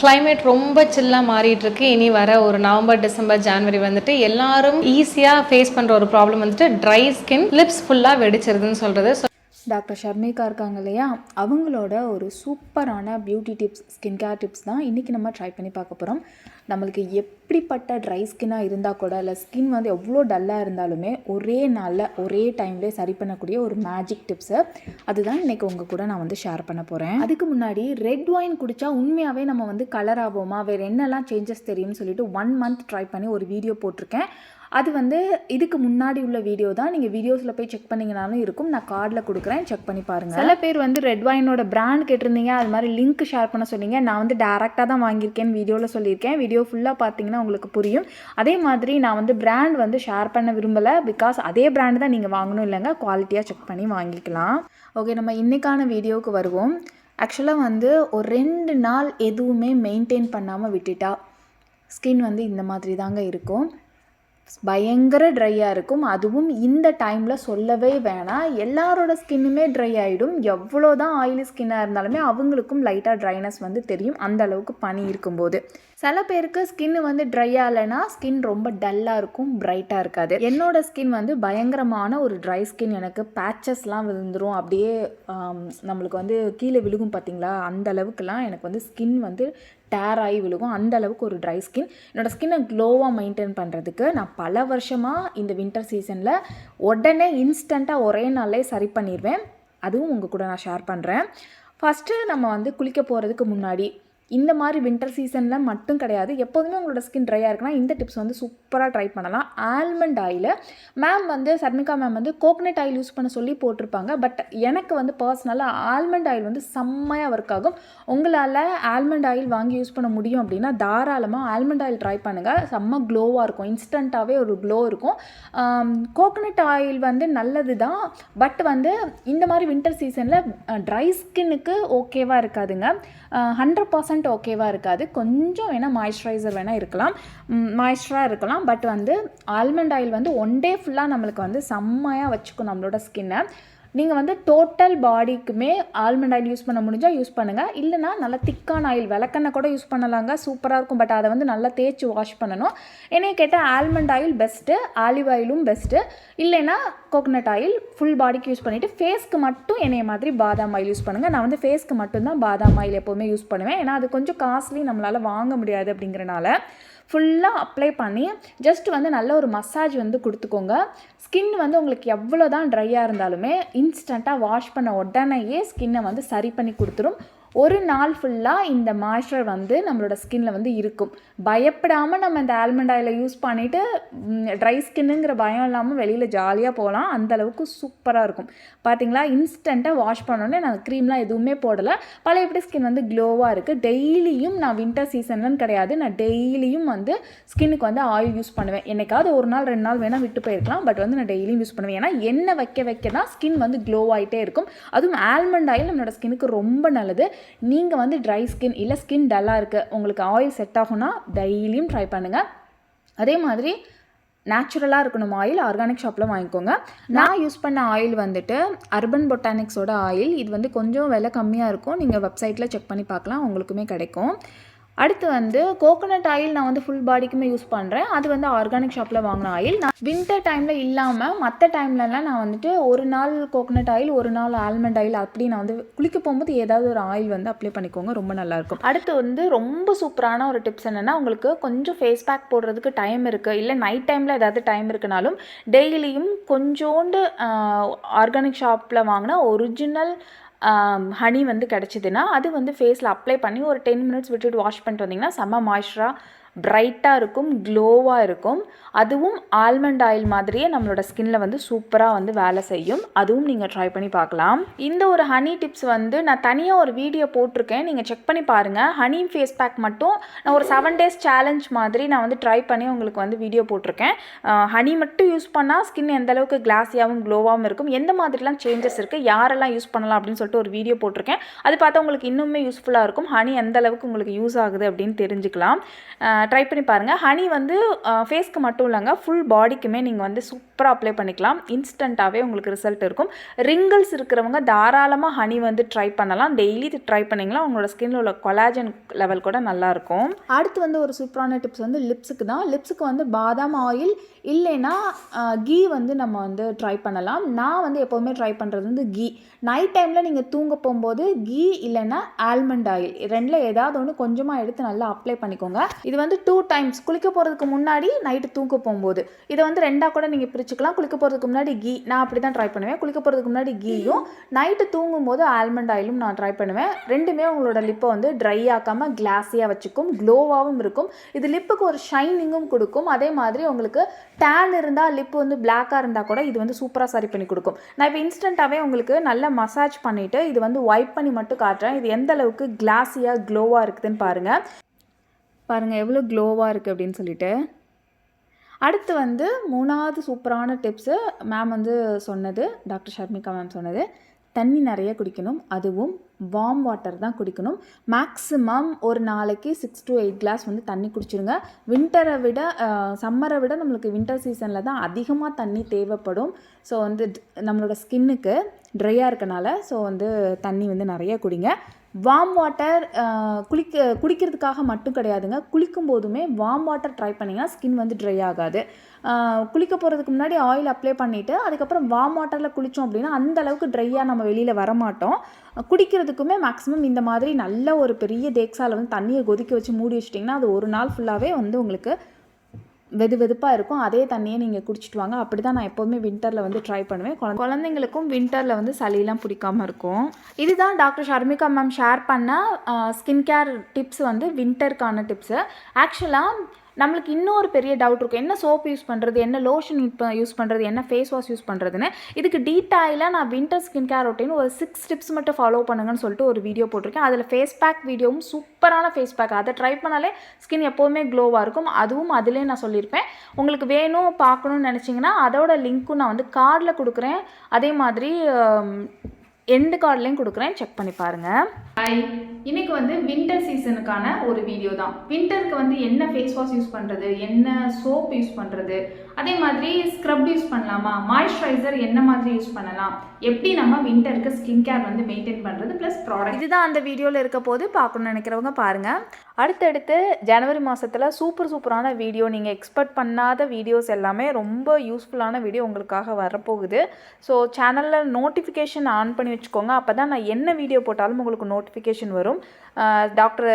Climate ரொம்ப சில்லாக மாறிட்டு இருக்கு. இனி வர ஒரு நவம்பர், டிசம்பர், ஜனவரி வந்துட்டு எல்லாரும் ஈஸியாக ஃபேஸ் பண்ணுற ஒரு ப்ராப்ளம் வந்துட்டு ட்ரை ஸ்கின், லிப்ஸ் ஃபுல்லாக வெடிச்சிருதுன்னு சொல்கிறது. டாக்டர் ஷர்மிகா இருக்காங்க இல்லையா, அவங்களோட ஒரு சூப்பரான beauty tips, skin care tips தான் இன்றைக்கி நம்ம ட்ரை பண்ணி பார்க்க போகிறோம். நம்மளுக்கு எப்படிப்பட்ட ட்ரை ஸ்கின்னாக இருந்தால் கூட, இல்லை ஸ்கின் வந்து எவ்வளோ டல்லாக இருந்தாலுமே ஒரே நாளில் ஒரே டைம்லேயே சரி பண்ணக்கூடிய ஒரு மேஜிக் டிப்ஸு அதுதான் இன்றைக்கி உங்கள் கூட நான் வந்து ஷேர் பண்ண போகிறேன். அதுக்கு முன்னாடி ரெட் ஒயின் குடித்தா உண்மையாகவே நம்ம வந்து கலர் ஆகுமா, வேறு என்னெல்லாம் சேஞ்சஸ் தெரியும்னு சொல்லிட்டு 1 month ட்ரை பண்ணி ஒரு வீடியோ போட்டிருக்கேன். அது வந்து இதுக்கு முன்னாடி உள்ள வீடியோ தான். நீங்கள் வீடியோஸில் போய் செக் பண்ணிங்கனாலும் இருக்கும், நான் கார்டில் கொடுக்குறேன், செக் பண்ணி பாருங்கள். சில பேர் வந்து ரெட் வைனோட பிராண்ட் கேட்டிருந்தீங்க, அது மாதிரி லிங்க் ஷேர் பண்ண சொன்னீங்க. நான் வந்து டேரெக்டாக தான் வாங்கியிருக்கேன்னு வீடியோவில் சொல்லியிருக்கேன். வீடியோ ஃபுல்லாக பார்த்தீங்கன்னா உங்களுக்கு புரியும். அதே மாதிரி நான் வந்து பிராண்ட் வந்து ஷேர் பண்ண விரும்பலை, பிகாஸ் அதே பிராண்டு தான் நீங்கள் வாங்கணும் இல்லைங்க, குவாலிட்டியாக செக் பண்ணி வாங்கிக்கலாம். ஓகே, நம்ம இன்றைக்கான வீடியோவுக்கு வருவோம். ஆக்சுவலாக வந்து ஒரு 2 நாள் எதுவுமே மெயின்டைன் பண்ணாமல் விட்டுட்டா ஸ்கின் வந்து இந்த மாதிரி தாங்க இருக்கும். பயங்கர ட்ரையாக இருக்கும். அதுவும் இந்த டைமில் சொல்லவே வேணாம், எல்லாரோட ஸ்கின்னுமே ட்ரை ஆகிடும். எவ்வளோ தான் ஆயிலி ஸ்கின்னாக இருந்தாலுமே அவங்களுக்கும் லைட்டாக ட்ரைனஸ் வந்து தெரியும், அந்த அளவுக்கு பனி இருக்கும்போது. சில பேருக்கு ஸ்கின் வந்து ட்ரை ஆகலைன்னா ஸ்கின் ரொம்ப டல்லாக இருக்கும், பிரைட்டாக இருக்காது. என்னோடய ஸ்கின் வந்து பயங்கரமான ஒரு ட்ரை ஸ்கின். எனக்கு பேச்சஸ்லாம் விழுந்துடும், அப்படியே நம்மளுக்கு வந்து கீழே விழுகும் பார்த்திங்களா, அந்த அளவுக்குலாம் எனக்கு வந்து ஸ்கின் வந்து டேர் ஆகி விழுகும், அந்த அளவுக்கு ஒரு ட்ரை ஸ்கின். என்னோடய ஸ்கின்னை க்ளோவாக மெயின்டைன் பண்ணுறதுக்கு நான் பல வருஷமாக இந்த வின்டர் சீசனில் உடனே இன்ஸ்டண்ட்டாக ஒரே நாளே சரி பண்ணிடுவேன். அதுவும் உங்கள் கூட நான் ஷேர் பண்ணுறேன். ஃபஸ்ட்டு நம்ம வந்து குளிக்க போகிறதுக்கு முன்னாடி, இந்த மாதிரி வின்டர் சீசனில் மட்டும் கிடையாது, எப்போதுமே உங்களோட ஸ்கின் ட்ரையாக இருக்குன்னா இந்த டிப்ஸ் வந்து சூப்பராக ட்ரை பண்ணலாம். ஆல்மண்ட் ஆயில் மேம் வந்து ஷர்மிகா மேம் வந்து கோகனட் ஆயில் யூஸ் பண்ண சொல்லி போட்டிருப்பாங்க. பட் எனக்கு வந்து பர்சனலாக ஆல்மண்ட் ஆயில் வந்து செம்மையாக ஒர்க் ஆகும். உங்களால் ஆல்மண்ட் ஆயில் வாங்கி யூஸ் பண்ண முடியும் அப்படின்னா தாராளமாக ஆல்மண்ட் ஆயில் ட்ரை பண்ணுங்கள். செம்ம க்ளோவாக இருக்கும், இன்ஸ்டண்ட்டாகவே ஒரு க்ளோ இருக்கும். கோகனட் ஆயில் வந்து நல்லது தான், பட் வந்து இந்த மாதிரி வின்டர் சீசனில் ட்ரை ஸ்கின்னுக்கு ஓகேவாக இருக்காதுங்க, 100% ஓகேவாக இருக்காது. கொஞ்சம் வேணால் மாய்ஸ்சரைசர் வேணால் இருக்கலாம், மாய்ஸ்சராக இருக்கலாம். பட் வந்து ஆல்மண்ட் ஆயில் வந்து 1 day ஃபுல்லாக நம்மளுக்கு வந்து செம்மையாக வச்சுக்கும் நம்மளோட ஸ்கின்னை. நீங்கள் வந்து டோட்டல் பாடிக்குமே ஆல்மண்ட் ஆயில் யூஸ் பண்ண முடிஞ்சால் யூஸ் பண்ணுங்கள், இல்லைனா நல்லா திக்கான ஆயில் விளக்கெண்ணெய் கூட யூஸ் பண்ணலாங்க, சூப்பராக இருக்கும். பட் அதை வந்து நல்லா தேய்ச்சி வாஷ் பண்ணணும். என்னைய கேட்டால் ஆல்மண்ட் ஆயில் பெஸ்ட்டு, ஆலிவ் ஆயிலும் பெஸ்ட்டு, இல்லைனா கோகனட் ஆயில் ஃபுல் பாடிக்கு யூஸ் பண்ணிவிட்டு ஃபேஸ்க்கு மட்டும் என்னைய மாதிரி பாதாம் ஆயில் யூஸ் பண்ணுங்கள். நான் வந்து ஃபேஸ்க்கு மட்டும்தான் பாதாம் ஆயில் எப்போவுமே யூஸ் பண்ணுவேன், ஏன்னா அது கொஞ்சம் காஸ்ட்லி, நம்மளால் வாங்க முடியாது அப்படிங்கிறனால. ஃபுல்லாக அப்ளை பண்ணி ஜஸ்ட் வந்து நல்ல ஒரு மசாஜ் வந்து கொடுத்துக்கோங்க. ஸ்கின் வந்து உங்களுக்கு எவ்வளோ தான் ட்ரையாக இருந்தாலுமே இன்ஸ்டண்ட்டாக வாஷ் பண்ண உடனேயே ஸ்கின்னை வந்து சரி பண்ணி கொடுத்துரும். ஒரு நாள் ஃபுல்லாக இந்த மாய்ஸ்சர் வந்து நம்மளோட ஸ்கின்னில் வந்து இருக்கும். பயப்படாமல் நம்ம இந்த ஆல்மண்ட் ஆயிலை யூஸ் பண்ணிவிட்டு ட்ரை ஸ்கின்னுங்கிற பயம் இல்லாமல் வெளியில் ஜாலியாக போகலாம், அந்தளவுக்கு சூப்பராக இருக்கும். பார்த்தீங்களா, இன்ஸ்டண்ட்டாக வாஷ் பண்ணோன்னே நான் க்ரீம்லாம் எதுவுமே போடலை, பழையபடி ஸ்கின் வந்து க்ளோவாக இருக்குது. டெய்லியும் நான் வின்டர் சீசன்லன்னு கிடையாது, நான் டெய்லியும் வந்து ஸ்கின்னுக்கு வந்து ஆயில் யூஸ் பண்ணுவேன். என்னைக்காவது ஒரு நாள் 2 நாள் வேணால் விட்டு போயிருக்கலாம், பட் வந்து நான் டெய்லியும் யூஸ் பண்ணுவேன். ஏன்னா எண்ணெய் வைக்க தான் ஸ்கின் வந்து க்ளோ ஆகிட்டே இருக்கும். அதுவும் ஆல்மண்ட் ஆயில் நம்மளோட ஸ்கின்னுக்கு ரொம்ப நல்லது. நீங்கள் வந்து ட்ரை ஸ்கின் இல்லை ஸ்கின் டல்லாக இருக்குது, உங்களுக்கு ஆயில் செட் ஆகும்னா டெய்லியும் ட்ரை பண்ணுங்கள். அதே மாதிரி நேச்சுரலாக இருக்கணும் ஆயில், ஆர்கானிக் ஷாப்பில் வாங்கிக்கோங்க. நான் யூஸ் பண்ண ஆயில் வந்துட்டு அர்பன் பொட்டானிக்ஸோட ஆயில். இது வந்து கொஞ்சம் விலை கம்மியாக இருக்கும், நீங்கள் வெப்சைட்டில் செக் பண்ணி பார்க்கலாம், உங்களுக்குமே கிடைக்கும். அடுத்து வந்து கோகனட் ஆயில் நான் வந்து ஃபுல் பாடிக்குமே யூஸ் பண்ணுறேன். அது வந்து ஆர்கானிக் ஷாப்பில் வாங்கின ஆயில். நான் வின்டர் டைமில் இல்லாமல் மற்ற டைம்லலாம் நான் வந்துட்டு ஒரு நாள் கோகனட் ஆயில், ஒரு நாள் ஆல்மண்ட் ஆயில், அப்படி நான் வந்து குளிக்க போகும்போது ஏதாவது ஒரு ஆயில் வந்து அப்ளை பண்ணிக்கோங்க, ரொம்ப நல்லாயிருக்கும். அடுத்து வந்து ரொம்ப சூப்பரான ஒரு டிப்ஸ் என்னென்னா, உங்களுக்கு கொஞ்சம் ஃபேஸ் பேக் போடுறதுக்கு டைம் இருக்குது, இல்லை நைட் டைமில் ஏதாவது டைம் இருக்குனாலும் டெய்லியும் கொஞ்சோண்டு ஆர்கானிக் ஷாப்பில் வாங்கினா ஒரிஜினல் ஹனி வந்து கிடச்சிதுன்னா அது வந்து ஃபேஸில் அப்ளை பண்ணி ஒரு 10 minutes விட்டுட்டு வாஷ் பண்ணிட்டு வந்தீங்கன்னா செம்ம மாய்ஸ்சராக பிரைட்டாக இருக்கும், க்ளோவாக இருக்கும். அதுவும் ஆல்மண்ட் ஆயில் மாதிரியே நம்மளோட ஸ்கின்னில் வந்து சூப்பராக வந்து வேலை செய்யும். அதுவும் நீங்கள் ட்ரை பண்ணி பார்க்கலாம். இந்த ஒரு ஹனி டிப்ஸ் வந்து நான் தனியாக ஒரு வீடியோ போட்டிருக்கேன், நீங்கள் செக் பண்ணி பாருங்கள். ஹனி ஃபேஸ் பேக் மட்டும் நான் ஒரு 7 days சேலஞ்ச் மாதிரி நான் வந்து ட்ரை பண்ணி உங்களுக்கு வந்து வீடியோ போட்டிருக்கேன். ஹனி மட்டும் யூஸ் பண்ணால் ஸ்கின் எந்த அளவுக்கு கிளாஸியாகவும் க்ளோவாகவும் இருக்கும், எந்த மாதிரிலாம் சேஞ்சஸ் இருக்குது, யாரெல்லாம் யூஸ் பண்ணலாம் அப்படின்னு சொல்லிட்டு ஒரு வீடியோ போட்டிருக்கேன். அது பார்த்தா உங்களுக்கு இன்னுமே யூஸ்ஃபுல்லாக இருக்கும். ஹனி எந்த அளவுக்கு உங்களுக்கு யூஸ் ஆகுது அப்படின்னு தெரிஞ்சுக்கலாம். ட்ரை பண்ணி பாருங்கள். ஹனி வந்து ஃபேஸ்க்கு மட்டும் இல்லைங்க, ஃபுல் பாடிக்குமே நீங்கள் வந்து சூப்பராக அப்ளை பண்ணிக்கலாம். இன்ஸ்டண்ட்டாகவே உங்களுக்கு ரிசல்ட் இருக்கும். ரிங்கிள்ஸ் இருக்கிறவங்க தாராளமாக ஹனி வந்து ட்ரை பண்ணலாம். டெய்லி இது ட்ரை பண்ணிங்கன்னா உங்களோட ஸ்கின்ல உள்ள கொலாஜன் லெவல் கூட நல்லாயிருக்கும். அடுத்து வந்து ஒரு சூப்பரான டிப்ஸ் வந்து லிப்ஸுக்கு தான். லிப்ஸுக்கு வந்து பாதாம் ஆயில் இல்லைன்னா கீ வந்து நம்ம வந்து ட்ரை பண்ணலாம். நான் வந்து எப்போவுமே ட்ரை பண்ணுறது வந்து கீ. நைட் டைமில் நீங்கள் தூங்க போகும்போது கீ இல்லைன்னா ஆல்மண்ட் ஆயில் ரெண்டில் ஏதாவது ஒன்று கொஞ்சமாக எடுத்து நல்லா அப்ளை பண்ணிக்கோங்க. இது வந்து 2 டைம்ஸ், குளிக்க போகிறதுக்கு முன்னாடி, நைட்டு தூங்க போகும்போது. இதை வந்து 2ஆக கூட நீங்கள் பிரிச்சுக்கலாம். குளிக்க போகிறதுக்கு முன்னாடி கீ, நான் அப்படி தான் ட்ரை பண்ணுவேன். குளிக்க போகிறதுக்கு முன்னாடி கீயும், நைட்டு தூங்கும்போது ஆல்மண்ட் ஆயிலும் நான் ட்ரை பண்ணுவேன். ரெண்டுமே உங்களோட லிப்பை வந்து ட்ரை ஆக்காமல் கிளாஸியாக வச்சுக்கும், க்ளோவாகவும் இருக்கும். இது லிப்புக்கு ஒரு ஷைனிங்கும் கொடுக்கும். அதே மாதிரி உங்களுக்கு டேன் இருந்தால், லிப்பு வந்து பிளாக்காக இருந்தால் கூட இது வந்து சூப்பராக சரி பண்ணி கொடுக்கும். நான் இப்போ இன்ஸ்டண்ட்டாகவே உங்களுக்கு நல்லா மசாஜ் பண்ணிவிட்டு இது வந்து வைப் பண்ணி மட்டும் காட்டுறேன். இது எந்த அளவுக்கு கிளாஸியாக க்ளோவாக இருக்குதுன்னு பாருங்கள் எவ்வளோ க்ளோவாக இருக்குது அப்படின்னு சொல்லிட்டு. அடுத்து வந்து 3வது சூப்பரான டிப்ஸு மேம் வந்து சொன்னது, டாக்டர் ஷர்மிகா மேம் சொன்னது, தண்ணி நிறைய குடிக்கணும். அதுவும் வார்ம் வாட்டர் தான் குடிக்கணும். மேக்ஸிமம் ஒரு நாளைக்கு 6 to 8 கிளாஸ் வந்து தண்ணி குடிச்சிருங்க. சம்மரை விட நம்மளுக்கு வின்டர் சீசனில் தான் அதிகமாக தண்ணி தேவைப்படும். ஸோ வந்து நம்மளோட ஸ்கின்னுக்கு ட்ரையாக இருக்கனால ஸோ வந்து தண்ணி வந்து நிறைய குடிங்க. வார்ம் வாட்டர் குடிக்கிறதுக்காக மட்டும் கிடையாதுங்க. குளிக்கும் போதுமே வார்ம் வாட்டர் ட்ரை பண்ணிங்கன்னா ஸ்கின் வந்து ட்ரை ஆகாது. குளிக்க போகிறதுக்கு முன்னாடி ஆயில் அப்ளை பண்ணிவிட்டு அதுக்கப்புறம் வார்ம் வாட்டரில் குளித்தோம் அப்படின்னா அந்தளவுக்கு ட்ரையாக நம்ம வெளியில் வரமாட்டோம். குடிக்கிறதுக்குமே மேக்ஸிமம் இந்த மாதிரி நல்ல ஒரு பெரிய தேக்ஸால் வந்து தண்ணியை கொதிக்க வச்சு மூடி வச்சிட்டிங்கன்னா அது ஒரு நாள் ஃபுல்லாகவே வந்து உங்களுக்கு வெதுப்பாக இருக்கும். அதே தண்ணியை நீங்கள் குடிச்சிட்டு வாங்க. அப்படி தான் நான் எப்போவுமே வின்டரில் வந்து ட்ரை பண்ணுவேன். குழந்தைங்களுக்கும் வின்டரில் வந்து சளியெல்லாம் பிடிக்காமல் இருக்கும். இதுதான் டாக்டர் ஷர்மிகா மேம் ஷேர் பண்ண ஸ்கின் கேர் டிப்ஸ் வந்து வின்டருக்கான டிப்ஸு. ஆக்சுவலாக நம்மளுக்கு இன்னொரு பெரிய டவுட் இருக்கும், என்ன சோப் யூஸ் பண்ணுறது, என்ன லோஷன் யூஸ் பண்ணுறது, என்ன ஃபேஸ் வாஷ் யூஸ் பண்ணுறதுன்னு. இதுக்கு டீட்டெயிலாக நான் வின்டர் ஸ்கின் கேர் ரொட்டீன் ஒரு 6 டிப்ஸ் மட்டும் ஃபாலோ பண்ணுங்கன்னு சொல்லிட்டு ஒரு வீடியோ போட்டிருக்கேன். அதில் ஃபேஸ் பேக் வீடியோவும் சூப்பரான ஃபேஸ் பேக், அதை ட்ரை பண்ணாலே ஸ்கின் எப்போவுமே க்ளோவாக இருக்கும். அதுவும் அதிலே நான் சொல்லியிருப்பேன். உங்களுக்கு வேணும் பார்க்கணுன்னு நினச்சிங்கன்னா அதோட லிங்க்கும் நான் வந்து கார்டில் கொடுக்குறேன். அதே மாதிரி எண்டு கார்ட்லேயும் கொடுக்குறேன், செக் பண்ணி பாருங்கள். இன்னைக்கு வந்து வின்டர் சீசனுக்கான ஒரு வீடியோ தான். வின்டருக்கு வந்து என்ன ஃபேஸ் வாஷ் யூஸ் பண்ணுறது, என்ன சோப் யூஸ் பண்ணுறது, அதே மாதிரி ஸ்க்ரப் யூஸ் பண்ணலாமா, மாய்ஸ்சரைசர் என்ன மாதிரி யூஸ் பண்ணலாம், எப்படி நம்ம வின்டருக்கு ஸ்கின் கேர் வந்து மெயின்டைன் பண்ணுறது ப்ளஸ் ப்ராடக்ட், இதுதான் அந்த வீடியோவில் இருக்க போது. பார்க்கணுன்னு நினைக்கிறவங்க பாருங்கள். அடுத்தடுத்து ஜனவரி மாதத்தில் சூப்பரான வீடியோ, நீங்கள் எக்ஸ்பெக்ட் பண்ணாத வீடியோஸ் எல்லாமே ரொம்ப யூஸ்ஃபுல்லான வீடியோ உங்களுக்காக வரப்போகுது. ஸோ சேனலில் நோட்டிஃபிகேஷன் ஆன் பண்ணி வச்சுக்கோங்க. அப்போ தான் நான் என்ன வீடியோ போட்டாலும் உங்களுக்கு நோட்டிஃபிகேஷன் வரும். டாக்டர்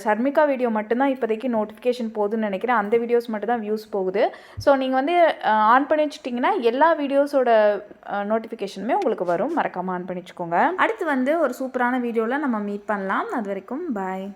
ஷர்மிகா வீடியோ மட்டும்தான் இப்போதைக்கு நோட்டிஃபிகேஷன் போகுதுன்னு நினைக்கிறேன். அந்த வீடியோஸ் மட்டும் தான் வியூஸ் போகுது. ஸோ நீங்கள் வந்து ஆன் பண்ணி வச்சுட்டிங்கன்னா எல்லா வீடியோஸோட நோட்டிஃபிகேஷனுமே உங்களுக்கு வரும். மறக்காமல் ஆன் பண்ணி வச்சுக்கோங்க. அடுத்து வந்து ஒரு சூப்பரான வீடியோவில் நம்ம மீட் பண்ணலாம். அது வரைக்கும் பாய்.